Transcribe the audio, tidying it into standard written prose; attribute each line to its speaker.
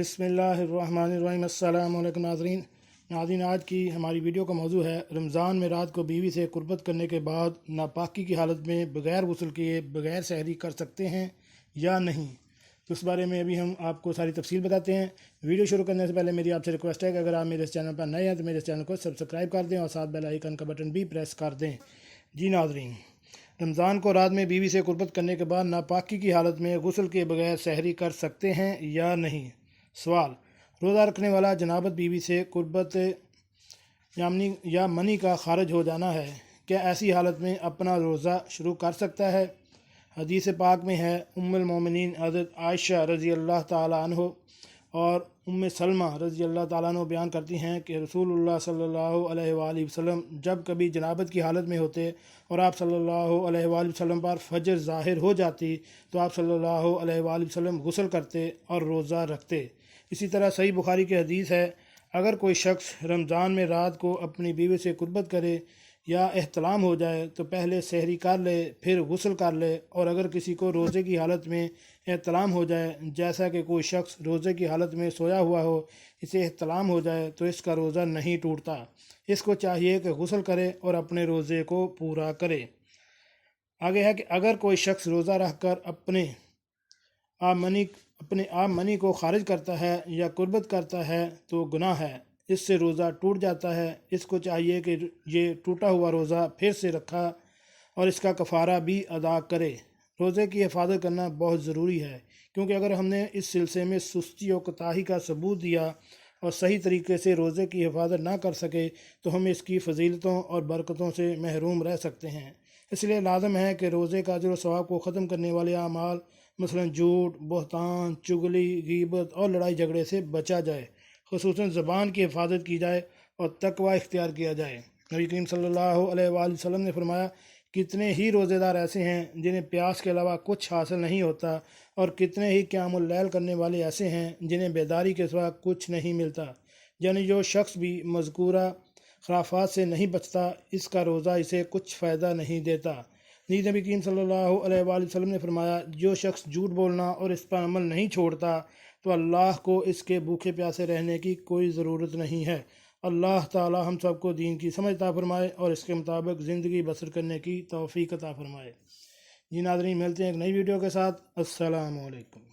Speaker 1: बिस्मिल्लाहिर्रहमानिर्रहीम। अस्सलामु अलैकुम नाज़रीन, आज की हमारी वीडियो का मौजू है रमज़ान में रात को बीवी से कुर्बत करने के बाद नापाकी की हालत में बगैर गुस्ल किए बगैर सहरी कर सकते हैं या नहीं। तो उस बारे में अभी हम आपको सारी तफसील बताते हैं। वीडियो शुरू करने से पहले मेरी आपसे रिक्वेस्ट है कि अगर आप मेरे इस चैनल पर नए हैं तो मेरे इस चैनल को सब्सक्राइब कर दें और साथ बेल आइकन का बटन भी प्रेस कर दें। जी नाज़रीन, रमज़ान को रात में बीवी से कुर्बत करने के बाद नापाकी की हालत में गुस्ल के बगैर सहरी कर सकते हैं या नहीं। सवाल: रोज़ा रखने वाला जनाबत बीवी से कुर्बत या मनी का खारिज हो जाना है, क्या ऐसी हालत में अपना रोज़ा शुरू कर सकता है? हदीस पाक में है, उम्मुल मोमिनीन हज़रत आयशा रज़ी अल्लाह ताला अन्हा और उम्मे सलमा रज़ी अल्लाह ताला अन्हा बयान करती हैं कि रसूलुल्लाह सल्लल्लाहु अलैहि वसल्लम जब कभी जनाबत की हालत में होते और आप सल्लल्लाहु अलैहि वसल्लम पर फजर ज़ाहिर हो जाती तो आप सल्लल्लाहु अलैहि वसल्लम गुस्ल करते और रोज़ा रखते। इसी तरह सही बुखारी की हदीस है, अगर कोई शख्स रमज़ान में रात को अपनी बीवी से कुर्बत करे या एहतलाम हो जाए तो पहले सहरी कर ले फिर गुस्ल कर ले, और अगर किसी को रोज़े की हालत में एहतलाम हो जाए, जैसा कि कोई शख्स रोज़े की हालत में सोया हुआ हो, इसे एहतलाम हो जाए तो इसका रोज़ा नहीं टूटता। इसको चाहिए कि गुस्ल करे और अपने रोज़े को पूरा करे। आगे है कि अगर कोई शख्स रोज़ा रख कर अपने आप मनी को खारिज करता है या कुर्बत करता है तो गुनाह है, इससे रोज़ा टूट जाता है। इसको चाहिए कि ये टूटा हुआ रोज़ा फिर से रखा और इसका कफ़ारा भी अदा करे। रोज़े की हिफाजत करना बहुत ज़रूरी है, क्योंकि अगर हमने इस सिलसिले में सुस्ती और कोताही का सबूत दिया और सही तरीके से रोज़े की हिफाजत ना कर सके तो हम इसकी फजीलतों और बरकतों से महरूम रह सकते हैं। इसलिए लाजम है कि रोज़े का अजर सवाब को ख़त्म करने वाले अमाल मसलन झूठ, बहतान, चुगली, गीबत और लड़ाई झगड़े से बचा जाए, ख़ुसूसन ज़बान की हिफाजत की जाए और तकवा इख्तियार किया जाए। नबी करीम सल्लल्लाहु अलैहि वसल्लम ने फरमाया, कितने ही रोज़ेदार ऐसे हैं जिन्हें प्यास के अलावा कुछ हासिल नहीं होता, और कितने ही क़यामुल लैल करने वाले ऐसे हैं जिन्हें बेदारी के सिवा कुछ नहीं मिलता। यानी जो शख्स भी मज़कूरा खराफात से नहीं बचता, इसका रोज़ा इसे कुछ फ़ायदा नहीं देता। नीज़ नबी करीम सल्लल्लाहु अलैहि वसल्लम ने फरमाया, जो शख्स झूठ बोलना और इस पर अमल नहीं छोड़ता तो अल्लाह को इसके भूखे प्यासे रहने की कोई ज़रूरत नहीं है। अल्लाह ताला हम सबको दीन की समझ अता फरमाए और इसके मुताबिक ज़िंदगी बसर करने की तौफ़ीक़ अता फरमाए। जी नाज़रीन, मिलते हैं एक नई वीडियो के साथ। अस्सलामु अलैकुम।